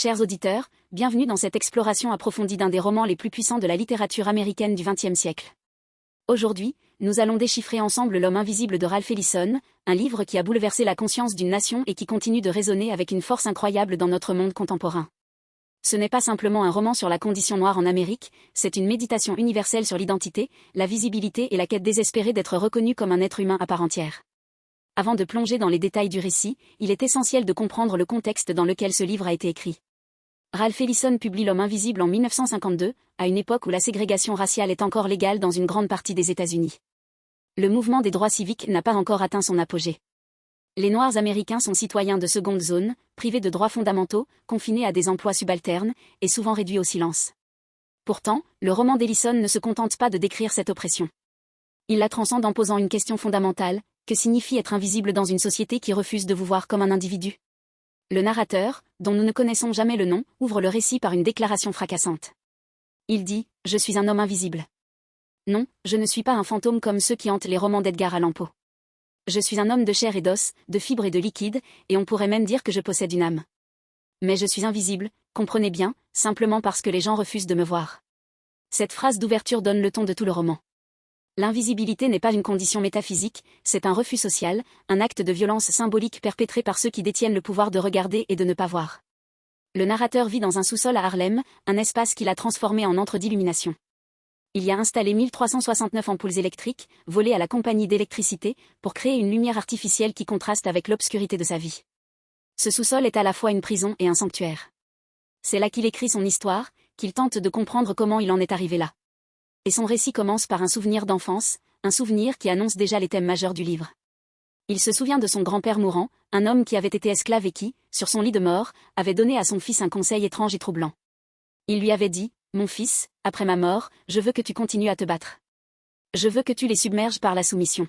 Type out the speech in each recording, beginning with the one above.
Chers auditeurs, bienvenue dans cette exploration approfondie d'un des romans les plus puissants de la littérature américaine du XXe siècle. Aujourd'hui, nous allons déchiffrer ensemble L'homme invisible de Ralph Ellison, un livre qui a bouleversé la conscience d'une nation et qui continue de résonner avec une force incroyable dans notre monde contemporain. Ce n'est pas simplement un roman sur la condition noire en Amérique, c'est une méditation universelle sur l'identité, la visibilité et la quête désespérée d'être reconnu comme un être humain à part entière. Avant de plonger dans les détails du récit, il est essentiel de comprendre le contexte dans lequel ce livre a été écrit. Ralph Ellison publie L'homme invisible en 1952, à une époque où la ségrégation raciale est encore légale dans une grande partie des États-Unis. Le mouvement des droits civiques n'a pas encore atteint son apogée. Les Noirs américains sont citoyens de seconde zone, privés de droits fondamentaux, confinés à des emplois subalternes, et souvent réduits au silence. Pourtant, le roman d'Ellison ne se contente pas de décrire cette oppression. Il la transcende en posant une question fondamentale: que signifie être invisible dans une société qui refuse de vous voir comme un individu ? Le narrateur, dont nous ne connaissons jamais le nom, ouvre le récit par une déclaration fracassante. Il dit « Je suis un homme invisible. Non, je ne suis pas un fantôme comme ceux qui hantent les romans d'Edgar Allan Poe. Je suis un homme de chair et d'os, de fibres et de liquide, et on pourrait même dire que je possède une âme. Mais je suis invisible, comprenez bien, simplement parce que les gens refusent de me voir. » Cette phrase d'ouverture donne le ton de tout le roman. L'invisibilité n'est pas une condition métaphysique, c'est un refus social, un acte de violence symbolique perpétré par ceux qui détiennent le pouvoir de regarder et de ne pas voir. Le narrateur vit dans un sous-sol à Harlem, un espace qu'il a transformé en antre d'illumination. Il y a installé 1369 ampoules électriques, volées à la compagnie d'électricité, pour créer une lumière artificielle qui contraste avec l'obscurité de sa vie. Ce sous-sol est à la fois une prison et un sanctuaire. C'est là qu'il écrit son histoire, qu'il tente de comprendre comment il en est arrivé là. Et son récit commence par un souvenir d'enfance, un souvenir qui annonce déjà les thèmes majeurs du livre. Il se souvient de son grand-père mourant, un homme qui avait été esclave et qui, sur son lit de mort, avait donné à son fils un conseil étrange et troublant. Il lui avait dit « Mon fils, après ma mort, je veux que tu continues à te battre. Je veux que tu les submerges par la soumission.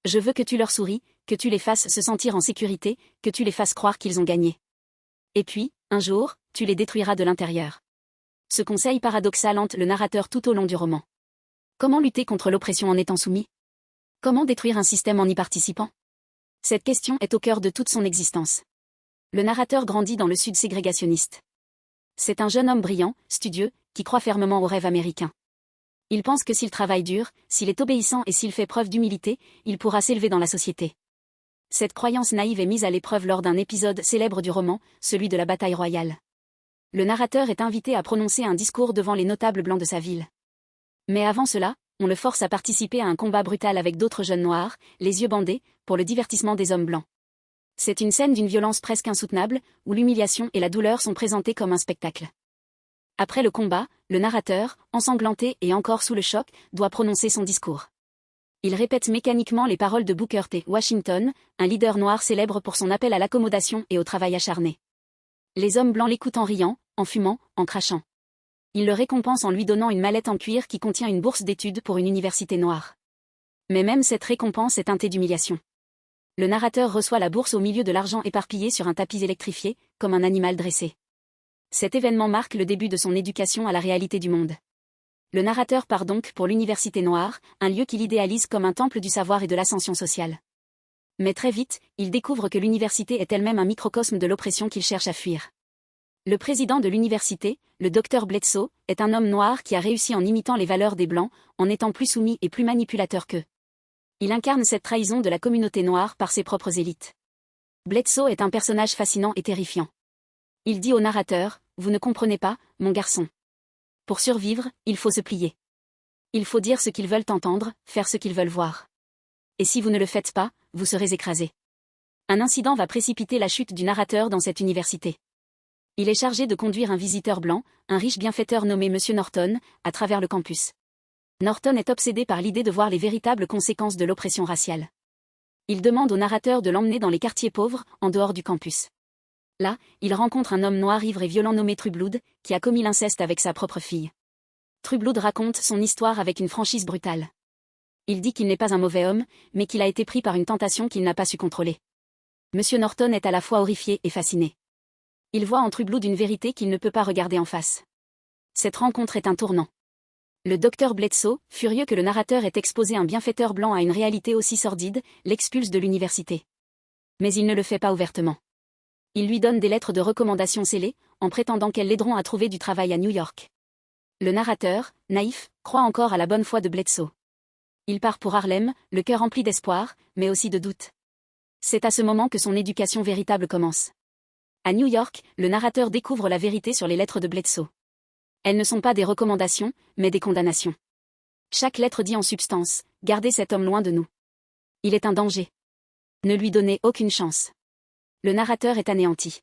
Je veux que tu leur souris, que tu les fasses se sentir en sécurité, que tu les fasses croire qu'ils ont gagné. Et puis, un jour, tu les détruiras de l'intérieur. » Ce conseil paradoxal hante le narrateur tout au long du roman. Comment lutter contre l'oppression en étant soumis ? Comment détruire un système en y participant ? Cette question est au cœur de toute son existence. Le narrateur grandit dans le sud ségrégationniste. C'est un jeune homme brillant, studieux, qui croit fermement au rêve américain. Il pense que s'il travaille dur, s'il est obéissant et s'il fait preuve d'humilité, il pourra s'élever dans la société. Cette croyance naïve est mise à l'épreuve lors d'un épisode célèbre du roman, celui de la bataille royale. Le narrateur est invité à prononcer un discours devant les notables blancs de sa ville. Mais avant cela, on le force à participer à un combat brutal avec d'autres jeunes noirs, les yeux bandés, pour le divertissement des hommes blancs. C'est une scène d'une violence presque insoutenable, où l'humiliation et la douleur sont présentées comme un spectacle. Après le combat, le narrateur, ensanglanté et encore sous le choc, doit prononcer son discours. Il répète mécaniquement les paroles de Booker T. Washington, un leader noir célèbre pour son appel à l'accommodation et au travail acharné. Les hommes blancs l'écoutent en riant, en fumant, en crachant. Ils le récompensent en lui donnant une mallette en cuir qui contient une bourse d'études pour une université noire. Mais même cette récompense est teintée d'humiliation. Le narrateur reçoit la bourse au milieu de l'argent éparpillé sur un tapis électrifié, comme un animal dressé. Cet événement marque le début de son éducation à la réalité du monde. Le narrateur part donc pour l'université noire, un lieu qu'il idéalise comme un temple du savoir et de l'ascension sociale. Mais très vite, il découvre que l'université est elle-même un microcosme de l'oppression qu'il cherche à fuir. Le président de l'université, le Dr Bledsoe, est un homme noir qui a réussi en imitant les valeurs des Blancs, en étant plus soumis et plus manipulateur qu'eux. Il incarne cette trahison de la communauté noire par ses propres élites. Bledsoe est un personnage fascinant et terrifiant. Il dit au narrateur « Vous ne comprenez pas, mon garçon. Pour survivre, il faut se plier. Il faut dire ce qu'ils veulent entendre, faire ce qu'ils veulent voir. Et si vous ne le faites pas, vous serez écrasé. » Un incident va précipiter la chute du narrateur dans cette université. Il est chargé de conduire un visiteur blanc, un riche bienfaiteur nommé Monsieur Norton, à travers le campus. Norton est obsédé par l'idée de voir les véritables conséquences de l'oppression raciale. Il demande au narrateur de l'emmener dans les quartiers pauvres, en dehors du campus. Là, il rencontre un homme noir ivre et violent nommé Trueblood, qui a commis l'inceste avec sa propre fille. Trueblood raconte son histoire avec une franchise brutale. Il dit qu'il n'est pas un mauvais homme, mais qu'il a été pris par une tentation qu'il n'a pas su contrôler. Monsieur Norton est à la fois horrifié et fasciné. Il voit en Trueblood une vérité qu'il ne peut pas regarder en face. Cette rencontre est un tournant. Le docteur Bledsoe, furieux que le narrateur ait exposé un bienfaiteur blanc à une réalité aussi sordide, l'expulse de l'université. Mais il ne le fait pas ouvertement. Il lui donne des lettres de recommandation scellées, en prétendant qu'elles l'aideront à trouver du travail à New York. Le narrateur, naïf, croit encore à la bonne foi de Bledsoe. Il part pour Harlem, le cœur rempli d'espoir, mais aussi de doute. C'est à ce moment que son éducation véritable commence. À New York, le narrateur découvre la vérité sur les lettres de Bledsoe. Elles ne sont pas des recommandations, mais des condamnations. Chaque lettre dit en substance, « Gardez cet homme loin de nous. Il est un danger. Ne lui donnez aucune chance. » Le narrateur est anéanti.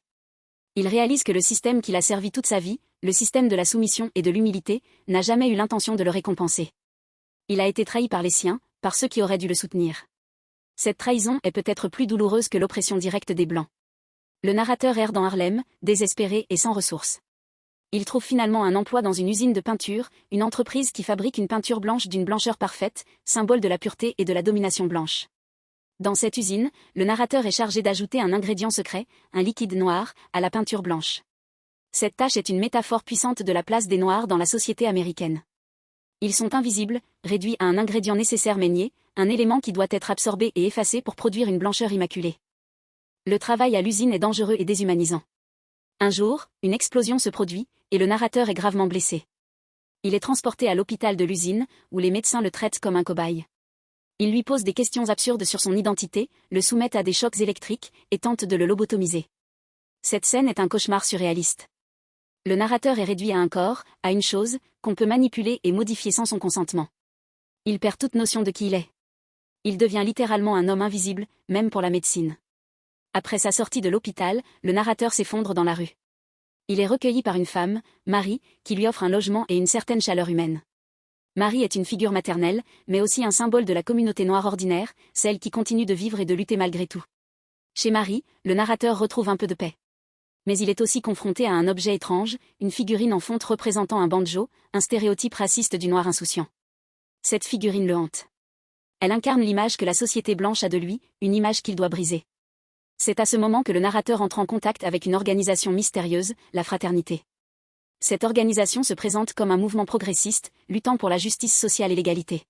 Il réalise que le système qu'il a servi toute sa vie, le système de la soumission et de l'humilité, n'a jamais eu l'intention de le récompenser. Il a été trahi par les siens, par ceux qui auraient dû le soutenir. Cette trahison est peut-être plus douloureuse que l'oppression directe des Blancs. Le narrateur erre dans Harlem, désespéré et sans ressources. Il trouve finalement un emploi dans une usine de peinture, une entreprise qui fabrique une peinture blanche d'une blancheur parfaite, symbole de la pureté et de la domination blanche. Dans cette usine, le narrateur est chargé d'ajouter un ingrédient secret, un liquide noir, à la peinture blanche. Cette tâche est une métaphore puissante de la place des Noirs dans la société américaine. Ils sont invisibles, réduits à un ingrédient nécessaire mais nié, un élément qui doit être absorbé et effacé pour produire une blancheur immaculée. Le travail à l'usine est dangereux et déshumanisant. Un jour, une explosion se produit, et le narrateur est gravement blessé. Il est transporté à l'hôpital de l'usine, où les médecins le traitent comme un cobaye. Ils lui posent des questions absurdes sur son identité, le soumettent à des chocs électriques, et tentent de le lobotomiser. Cette scène est un cauchemar surréaliste. Le narrateur est réduit à un corps, à une chose, qu'on peut manipuler et modifier sans son consentement. Il perd toute notion de qui il est. Il devient littéralement un homme invisible, même pour la médecine. Après sa sortie de l'hôpital, le narrateur s'effondre dans la rue. Il est recueilli par une femme, Marie, qui lui offre un logement et une certaine chaleur humaine. Marie est une figure maternelle, mais aussi un symbole de la communauté noire ordinaire, celle qui continue de vivre et de lutter malgré tout. Chez Marie, le narrateur retrouve un peu de paix. Mais il est aussi confronté à un objet étrange, une figurine en fonte représentant un banjo, un stéréotype raciste du noir insouciant. Cette figurine le hante. Elle incarne l'image que la société blanche a de lui, une image qu'il doit briser. C'est à ce moment que le narrateur entre en contact avec une organisation mystérieuse, la Fraternité. Cette organisation se présente comme un mouvement progressiste, luttant pour la justice sociale et l'égalité.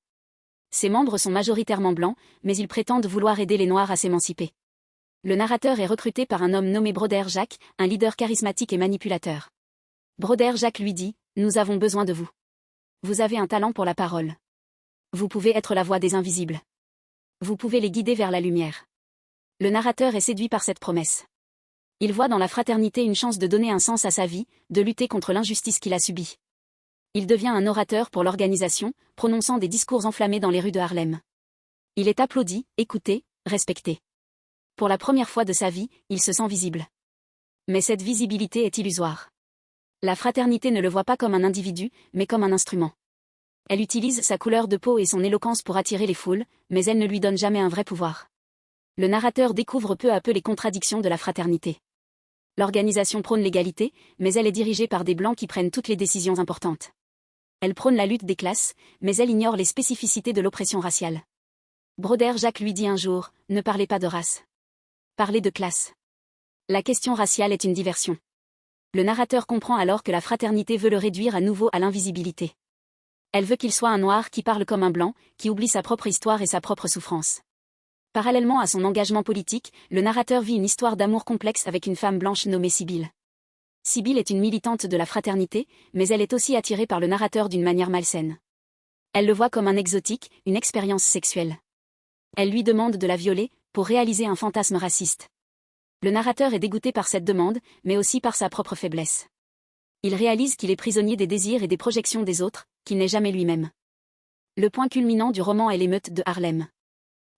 Ses membres sont majoritairement blancs, mais ils prétendent vouloir aider les Noirs à s'émanciper. Le narrateur est recruté par un homme nommé Broder Jack, un leader charismatique et manipulateur. Broder Jack lui dit, « Nous avons besoin de vous. Vous avez un talent pour la parole. Vous pouvez être la voix des invisibles. Vous pouvez les guider vers la lumière. » Le narrateur est séduit par cette promesse. Il voit dans la fraternité une chance de donner un sens à sa vie, de lutter contre l'injustice qu'il a subie. Il devient un orateur pour l'organisation, prononçant des discours enflammés dans les rues de Harlem. Il est applaudi, écouté, respecté. Pour la première fois de sa vie, il se sent visible. Mais cette visibilité est illusoire. La fraternité ne le voit pas comme un individu, mais comme un instrument. Elle utilise sa couleur de peau et son éloquence pour attirer les foules, mais elle ne lui donne jamais un vrai pouvoir. Le narrateur découvre peu à peu les contradictions de la fraternité. L'organisation prône l'égalité, mais elle est dirigée par des Blancs qui prennent toutes les décisions importantes. Elle prône la lutte des classes, mais elle ignore les spécificités de l'oppression raciale. Broder Jack lui dit un jour, « Ne parlez pas de race. Parlez de classe. » La question raciale est une diversion. Le narrateur comprend alors que la fraternité veut le réduire à nouveau à l'invisibilité. Elle veut qu'il soit un noir qui parle comme un blanc, qui oublie sa propre histoire et sa propre souffrance. Parallèlement à son engagement politique, le narrateur vit une histoire d'amour complexe avec une femme blanche nommée Sybil. Sybil est une militante de la fraternité, mais elle est aussi attirée par le narrateur d'une manière malsaine. Elle le voit comme un exotique, une expérience sexuelle. Elle lui demande de la violer, pour réaliser un fantasme raciste. Le narrateur est dégoûté par cette demande, mais aussi par sa propre faiblesse. Il réalise qu'il est prisonnier des désirs et des projections des autres, qu'il n'est jamais lui-même. Le point culminant du roman est l'émeute de Harlem.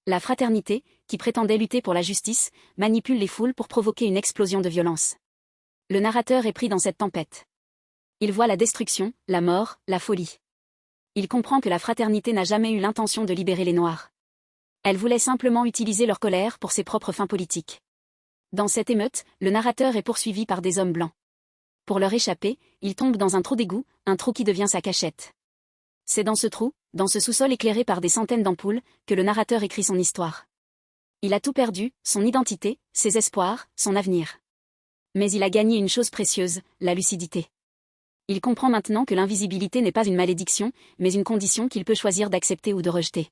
La fraternité, qui prétendait lutter pour la justice, manipule les foules pour provoquer une explosion de violence. Le narrateur est pris dans cette tempête. Il voit la destruction, la mort, la folie. Il comprend que la fraternité n'a jamais eu l'intention de libérer les Noirs. Elle voulait simplement utiliser leur colère pour ses propres fins politiques. Dans cette émeute, le narrateur est poursuivi par des hommes blancs. Pour leur échapper, il tombe dans un trou d'égout, un trou qui devient sa cachette. C'est dans ce trou, dans ce sous-sol éclairé par des centaines d'ampoules, que le narrateur écrit son histoire. Il a tout perdu, son identité, ses espoirs, son avenir. Mais il a gagné une chose précieuse, la lucidité. Il comprend maintenant que l'invisibilité n'est pas une malédiction, mais une condition qu'il peut choisir d'accepter ou de rejeter.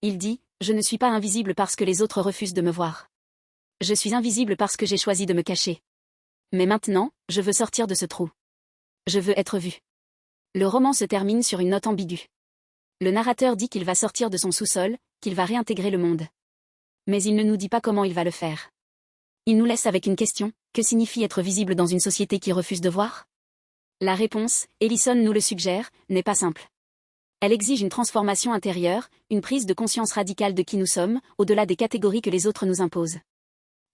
Il dit, « Je ne suis pas invisible parce que les autres refusent de me voir. Je suis invisible parce que j'ai choisi de me cacher. Mais maintenant, je veux sortir de ce trou. Je veux être vu. Le roman se termine sur une note ambiguë. Le narrateur dit qu'il va sortir de son sous-sol, qu'il va réintégrer le monde. Mais il ne nous dit pas comment il va le faire. Il nous laisse avec une question: que signifie être visible dans une société qui refuse de voir? La réponse, Ellison nous le suggère, n'est pas simple. Elle exige une transformation intérieure, une prise de conscience radicale de qui nous sommes, au-delà des catégories que les autres nous imposent.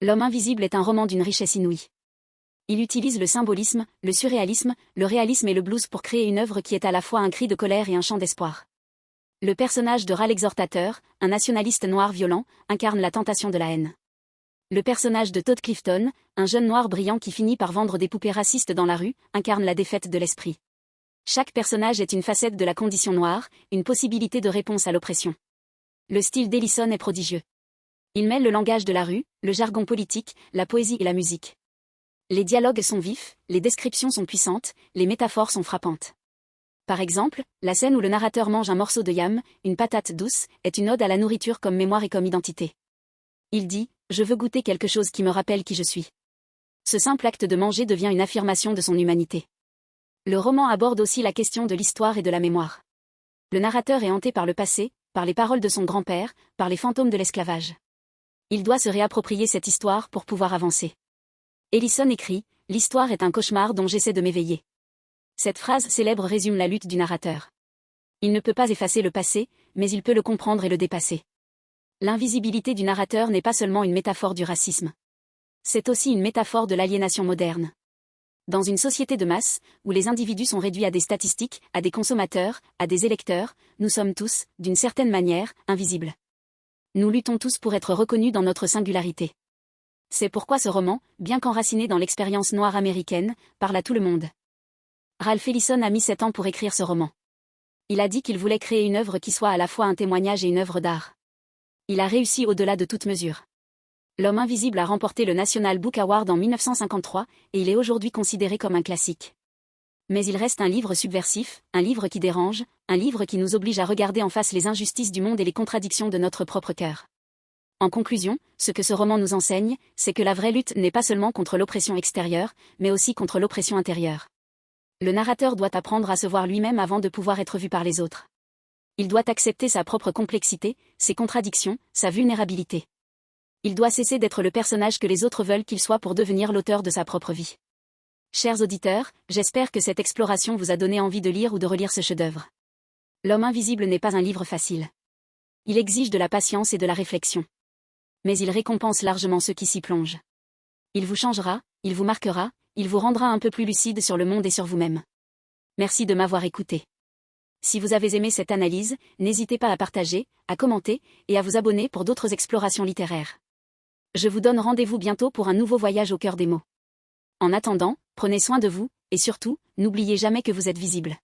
L'homme invisible est un roman d'une richesse inouïe. Il utilise le symbolisme, le surréalisme, le réalisme et le blues pour créer une œuvre qui est à la fois un cri de colère et un chant d'espoir. Le personnage de Ral l'exhortateur, un nationaliste noir violent, incarne la tentation de la haine. Le personnage de Todd Clifton, un jeune noir brillant qui finit par vendre des poupées racistes dans la rue, incarne la défaite de l'esprit. Chaque personnage est une facette de la condition noire, une possibilité de réponse à l'oppression. Le style d'Ellison est prodigieux. Il mêle le langage de la rue, le jargon politique, la poésie et la musique. Les dialogues sont vifs, les descriptions sont puissantes, les métaphores sont frappantes. Par exemple, la scène où le narrateur mange un morceau de yam, une patate douce, est une ode à la nourriture comme mémoire et comme identité. Il dit: « Je veux goûter quelque chose qui me rappelle qui je suis. » Ce simple acte de manger devient une affirmation de son humanité. Le roman aborde aussi la question de l'histoire et de la mémoire. Le narrateur est hanté par le passé, par les paroles de son grand-père, par les fantômes de l'esclavage. Il doit se réapproprier cette histoire pour pouvoir avancer. Ellison écrit: « L'histoire est un cauchemar dont j'essaie de m'éveiller. » Cette phrase célèbre résume la lutte du narrateur. Il ne peut pas effacer le passé, mais il peut le comprendre et le dépasser. L'invisibilité du narrateur n'est pas seulement une métaphore du racisme. C'est aussi une métaphore de l'aliénation moderne. Dans une société de masse, où les individus sont réduits à des statistiques, à des consommateurs, à des électeurs, nous sommes tous, d'une certaine manière, invisibles. Nous luttons tous pour être reconnus dans notre singularité. C'est pourquoi ce roman, bien qu'enraciné dans l'expérience noire américaine, parle à tout le monde. Ralph Ellison a mis 7 ans pour écrire ce roman. Il a dit qu'il voulait créer une œuvre qui soit à la fois un témoignage et une œuvre d'art. Il a réussi au-delà de toute mesure. L'homme invisible a remporté le National Book Award en 1953, et il est aujourd'hui considéré comme un classique. Mais il reste un livre subversif, un livre qui dérange, un livre qui nous oblige à regarder en face les injustices du monde et les contradictions de notre propre cœur. En conclusion, ce que ce roman nous enseigne, c'est que la vraie lutte n'est pas seulement contre l'oppression extérieure, mais aussi contre l'oppression intérieure. Le narrateur doit apprendre à se voir lui-même avant de pouvoir être vu par les autres. Il doit accepter sa propre complexité, ses contradictions, sa vulnérabilité. Il doit cesser d'être le personnage que les autres veulent qu'il soit pour devenir l'auteur de sa propre vie. Chers auditeurs, j'espère que cette exploration vous a donné envie de lire ou de relire ce chef-d'œuvre. L'homme invisible n'est pas un livre facile. Il exige de la patience et de la réflexion. Mais il récompense largement ceux qui s'y plongent. Il vous changera, il vous marquera, il vous rendra un peu plus lucide sur le monde et sur vous-même. Merci de m'avoir écouté. Si vous avez aimé cette analyse, n'hésitez pas à partager, à commenter, et à vous abonner pour d'autres explorations littéraires. Je vous donne rendez-vous bientôt pour un nouveau voyage au cœur des mots. En attendant, prenez soin de vous, et surtout, n'oubliez jamais que vous êtes visible.